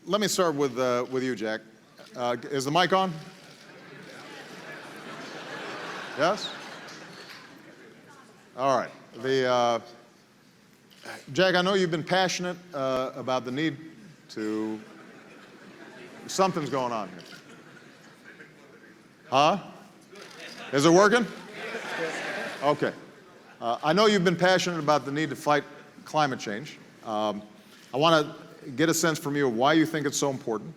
let me start with you, Jack. Is the mic on? Yes? All right. Jack, I know you've been passionate about the need to... Something's going on here. Huh? Is it working? Okay. I know you've been passionate about the need to fight climate change. I want to get a sense from you of why you think it's so important.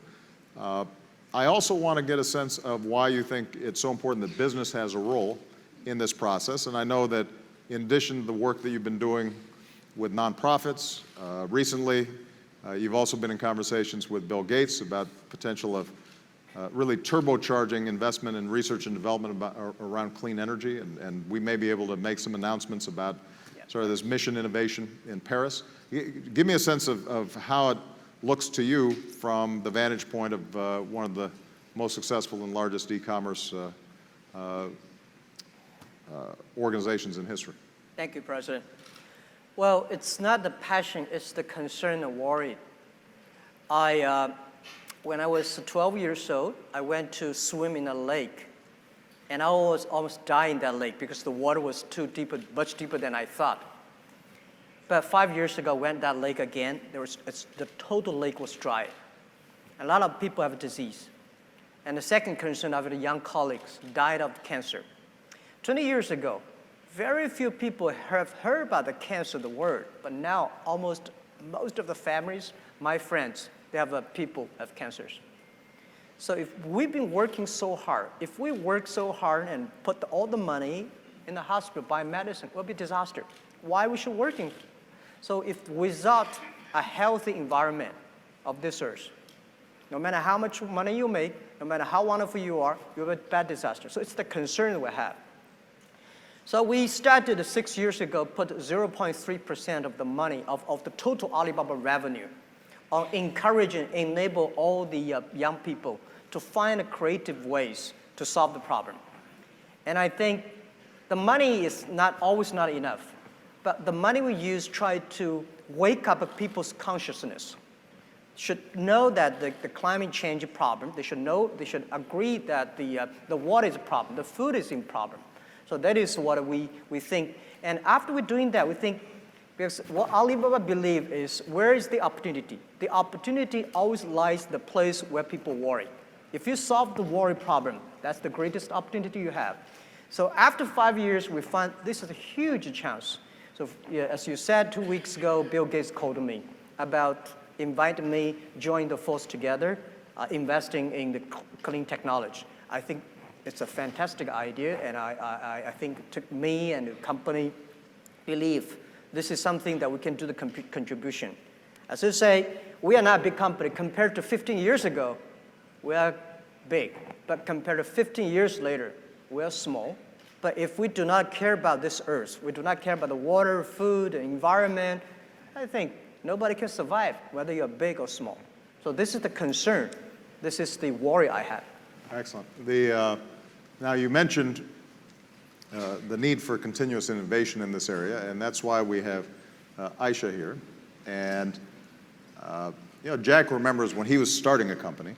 I also want to get a sense of why you think it's so important that business has a role in this process. And I know that in addition to the work that you've been doing with nonprofits, recently you've also been in conversations with Bill Gates about the potential of really turbocharging investment in research and development around clean energy, and we may be able to make some announcements about sort of this mission innovation in Paris. Give me a sense of how it looks to you from the vantage point of one of the most successful and largest e-commerce organizations in history. Thank you, President. Well, it's not the passion, it's the concern and worry. When I was 12 years old, I went to swim in a lake, and I was almost dying in that lake because the water was too deep, much deeper than I thought. But 5 years ago, I went that lake again. The total lake was dry. A lot of people have a disease. And the second concern of the young colleagues died of cancer. 20 years ago, very few people have heard about the cancer, the word, but now most of the families, my friends, they have people have cancers. So if we've been working so hard, if we work so hard and put all the money in the hospital, buy medicine, it will be a disaster. Why we should working? So if without a healthy environment of this earth, no matter how much money you make, no matter how wonderful you are, you have a bad disaster. So it's the concern we have. So we started 6 years ago, put 0.3% of the money of the total Alibaba revenue on encouraging, enable all the young people to find creative ways to solve the problem. And I think the money is always not enough, but the money we use try to wake up people's consciousness. Should know that the climate change problem. They should agree that the water is a problem, the food is a problem. So that is what we think. And after we're doing that, we think, because what Alibaba believe is, where is the opportunity? The opportunity always lies the place where people worry. If you solve the worry problem, that's the greatest opportunity you have. So after 5 years, we found this is a huge chance. So as you said 2 weeks ago, Bill Gates called me about inviting me, join the force together, investing in the clean technology. I think it's a fantastic idea, and I think it took me and the company believe this is something that we can do the contribution. As I say, we are not a big company. Compared to 15 years ago, we are big. But compared to 15 years later, we are small. But if we do not care about this earth, we do not care about the water, food, the environment, I think nobody can survive, whether you're big or small. So this is the concern. This is the worry I have. Excellent. Now you mentioned the need for continuous innovation in this area, and that's why we have Aisa here. And Jack remembers when he was starting a company.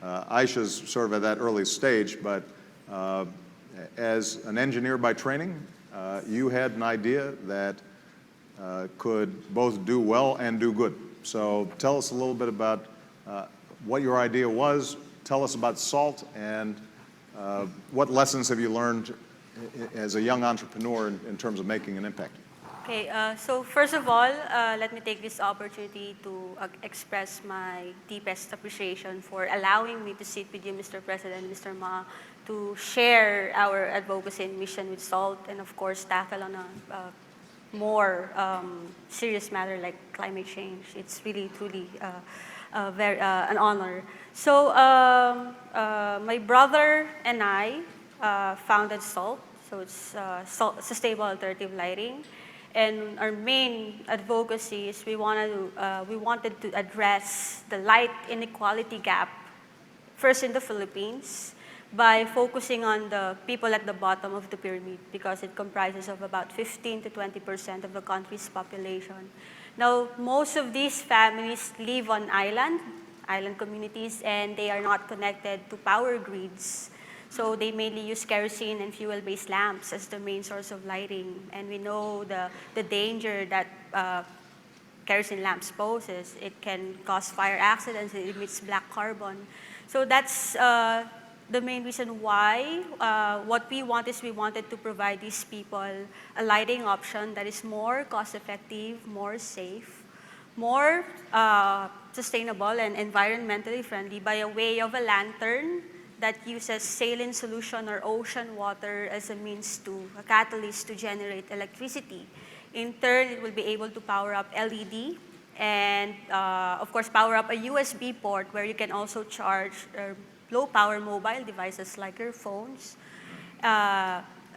Aisa's sort of at that early stage, but as an engineer by training, you had an idea that could both do well and do good. So tell us a little bit about what your idea was. Tell us about salt, and what lessons have you learned as a young entrepreneur in terms of making an impact? Okay, so first of all, let me take this opportunity to express my deepest appreciation for allowing me to sit with you, Mr. President, Mr. Ma, to share our advocacy and mission with SALT, and of course tackle on a more serious matter like climate change. It's really, truly an honor. So my brother and I founded SALT, so it's Sustainable Alternative Lighting. And our main advocacy is we wanted to address the light inequality gap, first in the Philippines, by focusing on the people at the bottom of the pyramid, because it comprises of about 15 to 20% of the country's population. Now, most of these families live on island communities, and they are not connected to power grids. So they mainly use kerosene and fuel-based lamps as the main source of lighting. And we know the danger that kerosene lamps poses. It can cause fire accidents, it emits black carbon. So that's the main reason why what we want is we wanted to provide these people a lighting option that is more cost-effective, more safe, more sustainable and environmentally friendly by a way of a lantern that uses saline solution or ocean water as a means to, a catalyst to generate electricity. In turn, it will be able to power up LED and, of course, power up a USB port where you can also charge low-power mobile devices like your phones.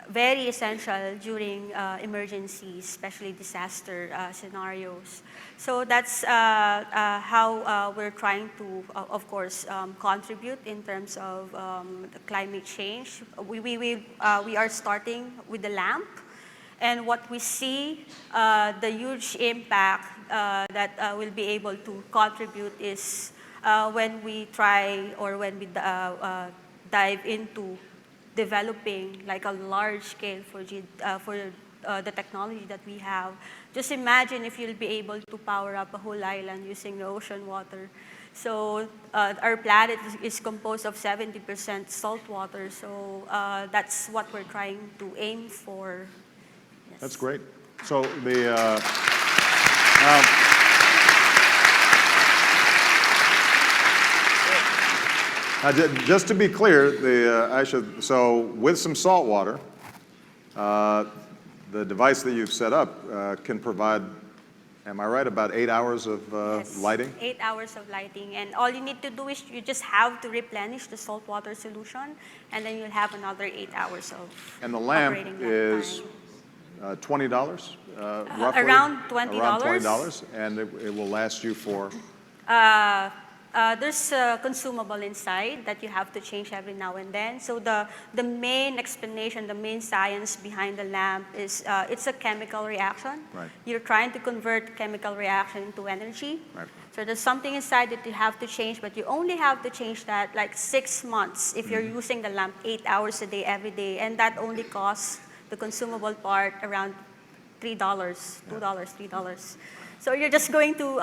Very essential during emergencies, especially disaster scenarios. So that's how we're trying to, of course, contribute in terms of the climate change. We are starting with the lamp. And what we see, the huge impact that we'll be able to contribute is when we try or when we dive into developing like a large scale for the technology that we have. Just imagine if you'll be able to power up a whole island using the ocean water. So our planet is composed of 70% salt water. So that's what we're trying to aim for. Yes. That's great. So the just to be clear, Aisha, so with some salt water, the device that you've set up can provide, am I right, about 8 hours of Yes, lighting? 8 hours of lighting. And all you need to do is you just have to replenish the saltwater solution, and then you'll have another 8 hours of And the lamp operating is time. $20, roughly? Around $20. Around $20, and it will last you for? There's a consumable inside that you have to change every now and then. So the main explanation, the main science behind the lamp is it's a chemical reaction. Right. You're trying to convert chemical reaction into energy. Right. So there's something inside that you have to change, but you only have to change that like 6 months if you're using the lamp 8 hours a day, every day. And that only costs the consumable part around $3, $2, $3. So you're just going to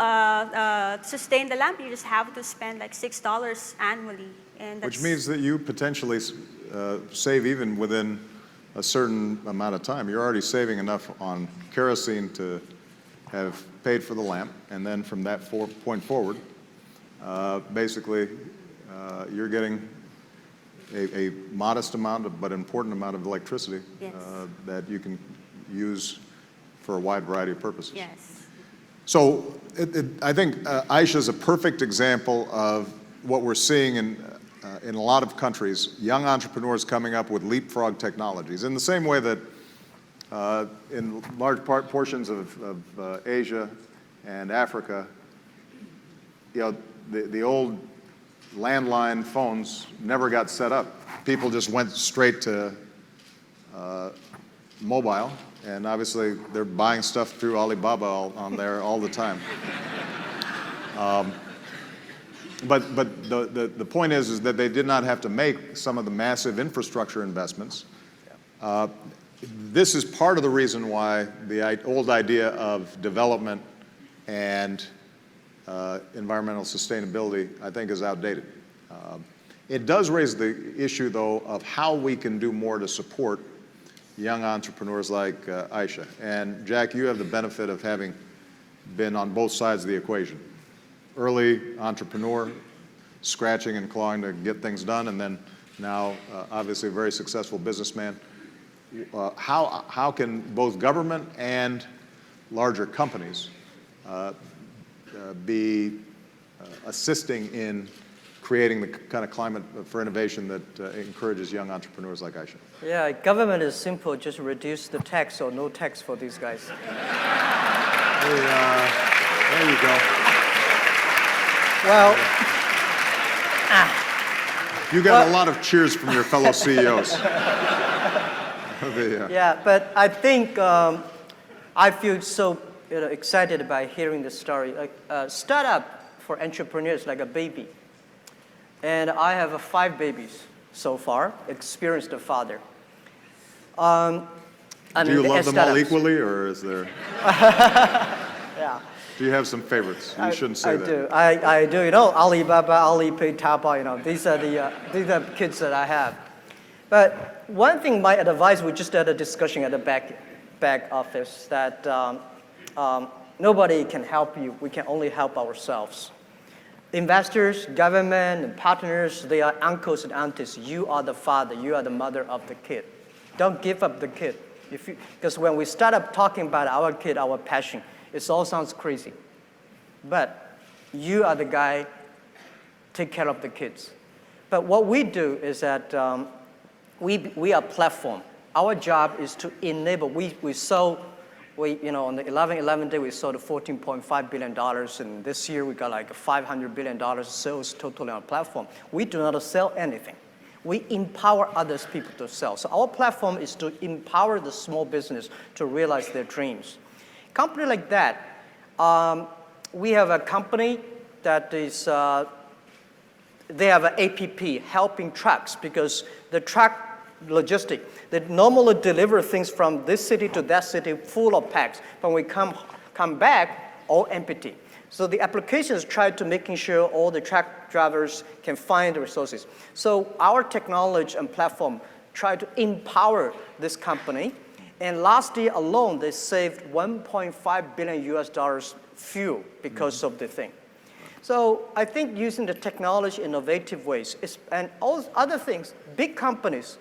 sustain the lamp. You just have to spend like $6 annually, and that's, Which means that you potentially save even within a certain amount of time. You're already saving enough on kerosene to have paid for the lamp, and then from that point forward, basically, you're getting a modest amount, but important amount of electricity Yes. that you can use for a wide variety of purposes. yes. So I think Aisha is a perfect example of what we're seeing in a lot of countries, young entrepreneurs coming up with leapfrog technologies. In the same way that in large portions of Asia and Africa, you know, the old landline phones never got set up. People just went straight to mobile. And obviously, they're buying stuff through Alibaba on there all the time. But the point is that they did not have to make some of the massive infrastructure investments. This is part of the reason why the old idea of development and environmental sustainability, I think, is outdated. It does raise the issue, though, of how we can do more to support young entrepreneurs like Aisha. And Jack, you have the benefit of having been on both sides of the equation. Early entrepreneur, scratching and clawing to get things done, and then now obviously a very successful businessman. How can both government and larger companies be assisting in creating the kind of climate for innovation that encourages young entrepreneurs like Aisha? Yeah, government is simple, just reduce the tax or no tax for these guys. There you go. Well, You got a lot of cheers from your fellow CEOs. yeah, but I think I feel so excited by hearing the story. Like startup, for entrepreneurs like a baby. And I have 5 babies so far, experienced father. I Do mean, you the love them all startups. equally, or is there? Yeah. Do you have some favorites? You shouldn't say that. I do. You know, Alibaba, Alipay, Taobao. You know, these are the kids that I have. But one thing, my advice, we just had a discussion at the back office that nobody can help you. We can only help ourselves. Investors, government, and partners, they are uncles and aunties. You are the father. You are the mother of the kid. Don't give up the kid. Because when we start up talking about our kid, our passion, it all sounds crazy. But you are the guy, take care of the kids. But what we do is that we are a platform. Our job is to enable. We sold, on the 11/11 day, we sold $14.5 billion. And this year, we got like $500 billion sales totally on our platform. We do not sell anything. We empower others people to sell. So our platform is to empower the small business to realize their dreams. Company like that, we have a company that is, they have an APP helping trucks because the truck logistic, they normally deliver things from this city to that city full of packs. But when we come back, all empty. So the applications try to making sure all the truck drivers can find the resources. So our technology and platform try to empower this company. And last year alone, they saved $1.5 billion US fuel because of the thing. So I think using the technology in innovative ways and all other things, big companies,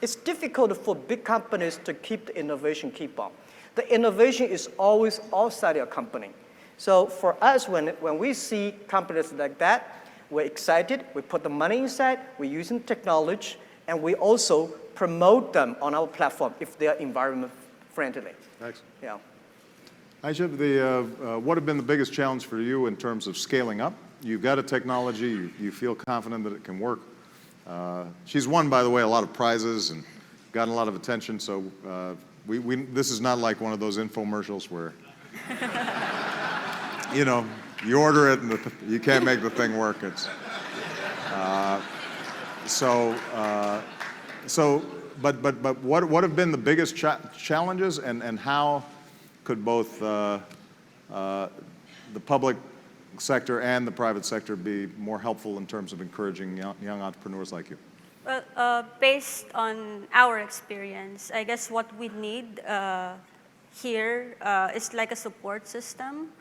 it's difficult for big companies to keep the innovation keep on. The innovation is always outside your company. So for us, when we see companies like that, we're excited. We put the money inside. We're using technology, and we also promote them on our platform if they are environment friendly. Excellent. Yeah. Aisa, what have been the biggest challenge for you in terms of scaling up? You've got a technology. You feel confident that it can work. She's won, by the way, a lot of prizes and gotten a lot of attention. So this is not like one of those infomercials where you order it and you can't make the thing work. It's but what have been the biggest challenges, and how could both the public sector and the private sector be more helpful in terms of encouraging young entrepreneurs like you? Well, based on our experience, I guess what we need here is like a support system,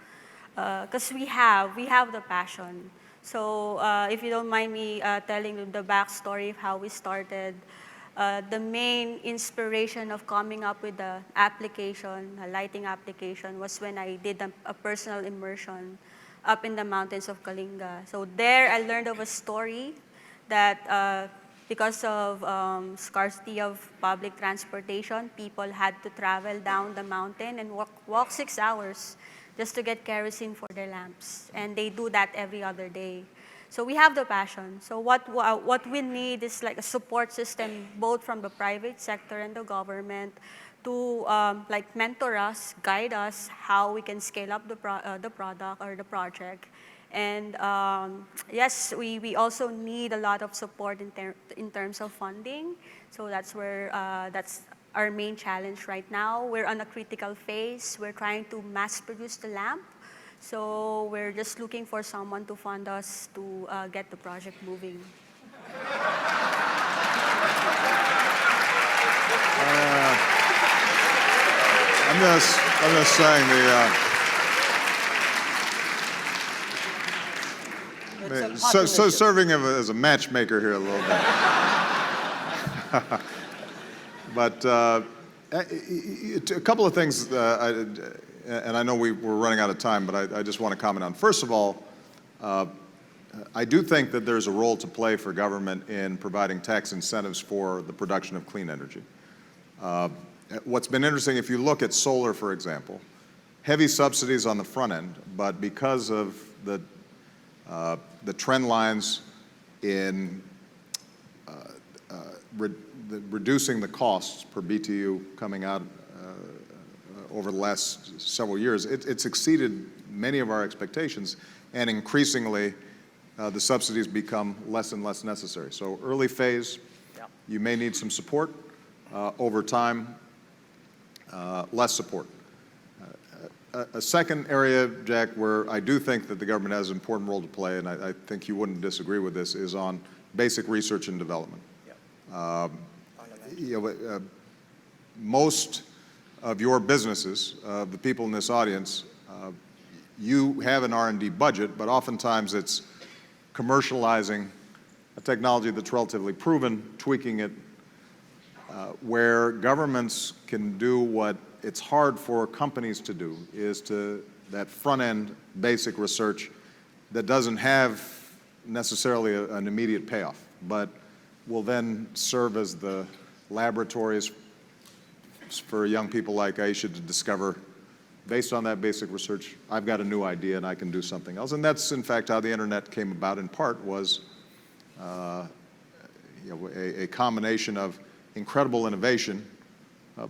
because we have the passion. So if you don't mind me telling you the backstory of how we started, the main inspiration of coming up with the application, a lighting application, was when I did a personal immersion up in the mountains of Kalinga. So there I learned of a story that because of scarcity of public transportation, people had to travel down the mountain and walk 6 hours just to get kerosene for their lamps. And they do that every other day. So we have the passion. So what we need is like a support system, both from the private sector and the government, to like mentor us, guide us how we can scale up the product or the project. And yes, we also need a lot of support in terms of funding. So that's where that's our main challenge right now. We're on a critical phase. We're trying to mass produce the lamp. So we're just looking for someone to fund us to get the project moving. I'm just saying serving as a matchmaker here a little bit. But a couple of things, and I know we're running out of time, but I just want to comment on. First of all, I do think that there's a role to play for government in providing tax incentives for the production of clean energy. What's been interesting, if you look at solar, for example, heavy subsidies on the front end, but because of the trend lines in reducing the costs per BTU coming out over the last several years, it's exceeded many of our expectations. and increasingly the subsidies become less and less necessary. So early phase, you may need some support. Over time, less support. A second area, Jack, where I do think that the government has an important role to play, and I think you wouldn't disagree with this, is on basic research and development. Most of your businesses, the people in this audience, you have an R&D budget, but oftentimes it's commercializing a technology that's relatively proven, tweaking it, where governments can do what it's hard for companies to do, is to that front-end basic research that doesn't have necessarily an immediate payoff, but will then serve as the laboratories for young people like Aisa to discover, based on that basic research, I've got a new idea and I can do something else. And that's, in fact, how the internet came about, in part, was a combination of incredible innovation,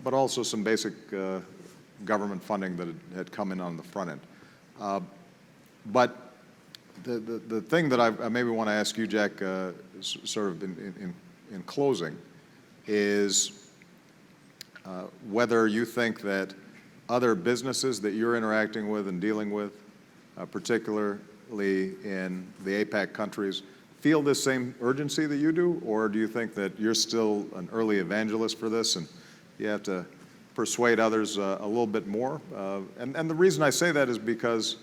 but also some basic government funding that had come in on the front end. But the thing that I maybe want to ask you, Jack, sort of in closing, is whether you think that other businesses that you're interacting with and dealing with, particularly in the APAC countries, feel this same urgency that you do, or do you think that you're still an early evangelist for this and you have to persuade others a little bit more? And the reason I say that is because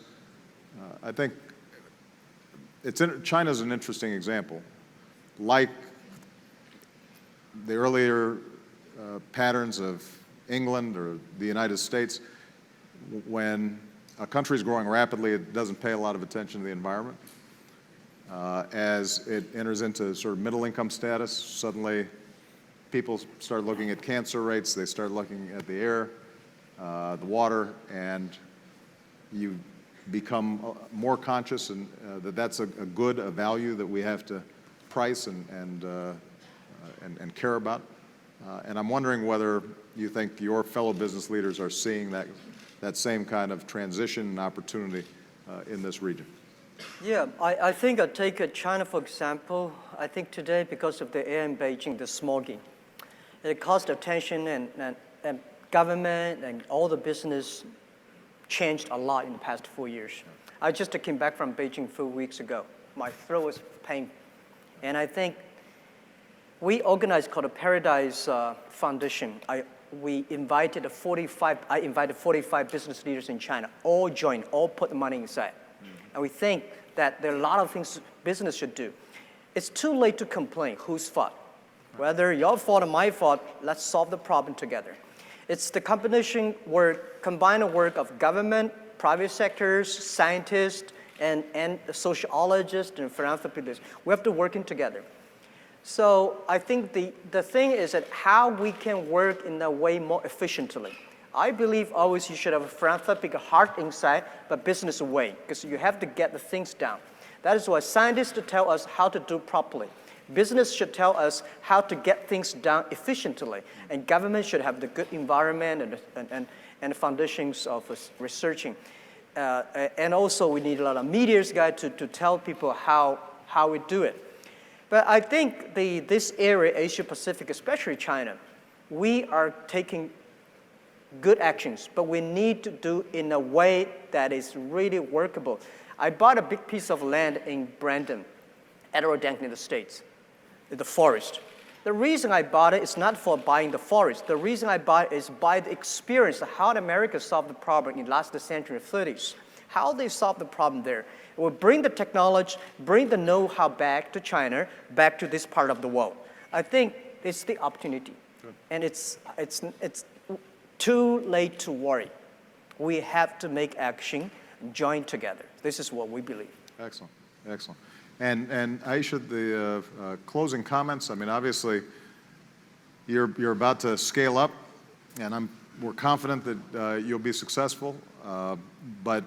I think China's an interesting example. Like the earlier patterns of England or the United States, when a country is growing rapidly, it doesn't pay a lot of attention to the environment. As it enters into sort of middle income status, suddenly people start looking at cancer rates, they start looking at the air, the water, and you become more conscious and that that's a good, a value that we have to price and care about. And I'm wondering whether you think your fellow business leaders are seeing that same kind of transition and opportunity in this region. Yeah, I think I take China, for example. I think today, because of the air in Beijing, the smogging, it caused attention and government and all the business changed a lot in the past 4 years. I just came back from Beijing 4 weeks ago. My throat was painful. And I think we organized called a Paradise Foundation. I invited 45 business leaders in China. All joined, all put the money inside. And we think that there are a lot of things business should do. It's too late to complain whose fault. Whether your fault or my fault, let's solve the problem together. It's the combined work of government, private sectors, scientists, and sociologists and philanthropists. We have to work in together. So I think the thing is that how we can work in a way more efficiently. I believe always you should have a philanthropic heart inside, but business away, because you have to get the things down. That is why scientists tell us how to do properly. Business should tell us how to get things done efficiently, and government should have the good environment and foundations of researching. And also we need a lot of media's guide to tell people how we do it. But I think this area, Asia Pacific, especially China, we are taking good actions, but we need to do in a way that is really workable. I bought a big piece of land in Brandon, Adirondack in the States, the forest. The reason I bought it is not for buying the forest. The reason I bought it is by the experience of how America solved the problem in the last century, 30s. How they solved the problem there. It will bring the technology, bring the know-how back to China, back to this part of the world. I think it's the opportunity. Good. And it's too late to worry. We have to make action, join together. This is what we believe. Excellent, excellent. And Aisa, the closing comments. I mean, obviously, you're about to scale up, and we're confident that you'll be successful. But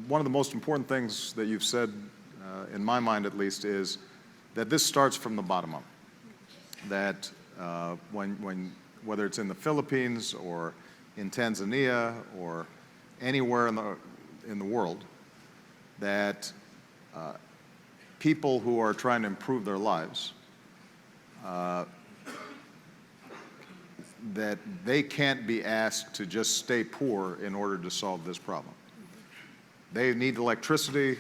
one of the most important things that you've said, in my mind at least, is that this starts from the bottom up. That whether it's in the Philippines or in Tanzania or anywhere in the world, that people who are trying to improve their lives, that they can't be asked to just stay poor in order to solve this problem. They need electricity,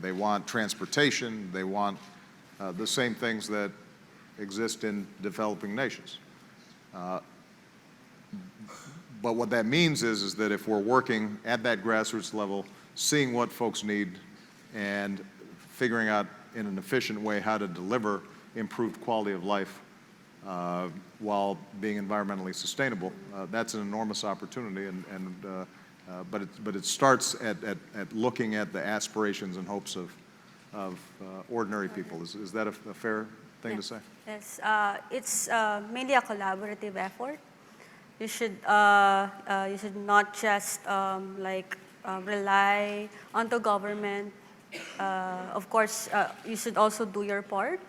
they want transportation, they want the same things that exist in developing nations. But what that means is that if we're working at that grassroots level, seeing what folks need and figuring out in an efficient way how to deliver improved quality of life while being environmentally sustainable, that's an enormous opportunity. But it starts at looking at the aspirations and hopes of ordinary people. Is that a fair thing to say? Yes, it's mainly a collaborative effort. You should not just rely on the government. Of course, you should also do your part,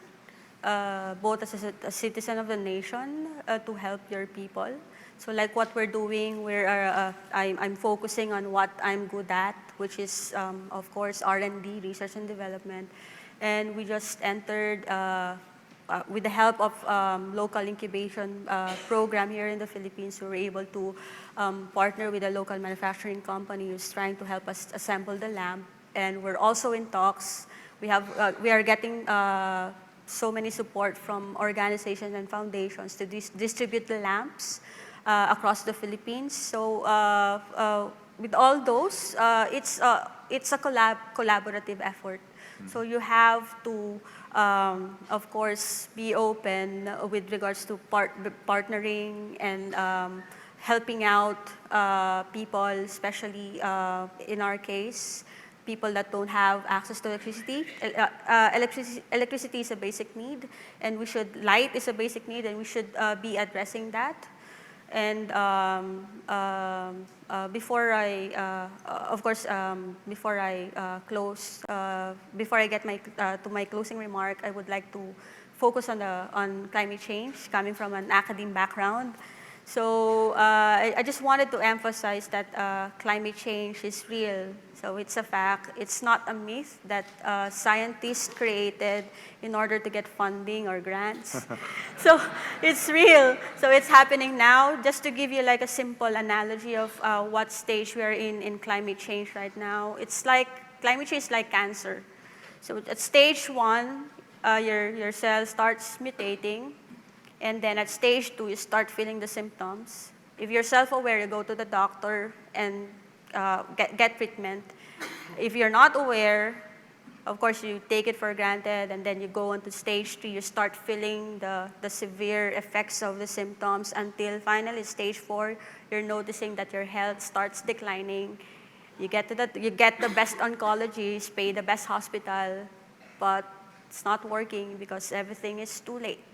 both as a citizen of the nation to help your people. So like what we're doing, I'm focusing on what I'm good at, which is, of course, R&D, research and development. And we just entered, with the help of local incubation program here in the Philippines, we were able to partner with a local manufacturing company who's trying to help us assemble the lamp. And we're also in talks. We are getting so many support from organizations and foundations to distribute the lamps across the Philippines. So with all those, it's a collaborative effort. So you have to, of course, be open with regards to partnering and helping out people, especially in our case, people that don't have access to electricity. Electricity is a basic need, and light is a basic need, and we should be addressing that. And before I get to my closing remark, I would like to focus on climate change, coming from an academic background. So I just wanted to emphasize that climate change is real. So it's a fact. It's not a myth that scientists created in order to get funding or grants. So it's real. So it's happening now. Just to give you like a simple analogy of what stage we are in climate change right now, it's like climate change is like cancer. So at stage 1, your cell starts mutating. And then at stage 2, you start feeling the symptoms. If you're self-aware, you go to the doctor and get treatment. If you're not aware, of course, you take it for granted, and then you go on to stage 3, you start feeling the severe effects of the symptoms until finally stage 4, you're noticing that your health starts declining. You get the best oncologists, pay the best hospital, but it's not working because everything is too late.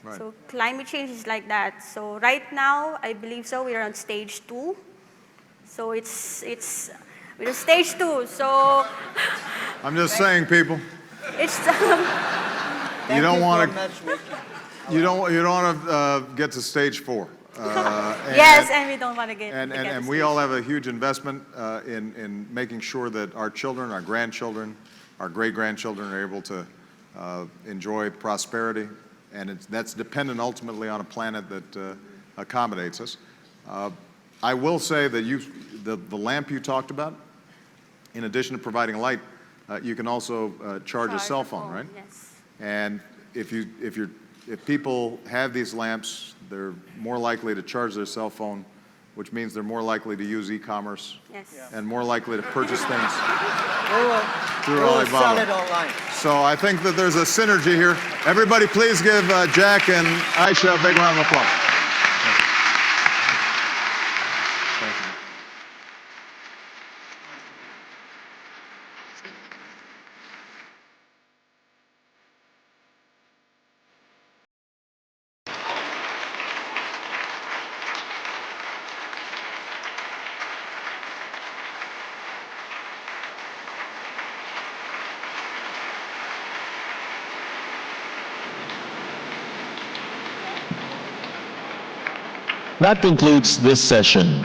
Right. So climate change is like that. So right now, I believe so, we're on stage 2. So we're on stage 2. So I'm just saying, people. It's you don't want to get to stage 4. Yes, and we don't want to get. And we all have a huge investment in making sure that our children, our grandchildren, our great-grandchildren are able to enjoy prosperity. And that's dependent ultimately on a planet that accommodates us. I will say that the lamp you talked about, in addition to providing light, you can also charge a cell phone, right? Yes. And if people have these lamps, they're more likely to charge their cell phone, which means they're more likely to use e-commerce. Yes. Yeah. And more likely to purchase things through we'll Alibaba. sell it online. So I think that there's a synergy here. Everybody please give Jack and Aisha a big round of applause. Thank you. That concludes this session.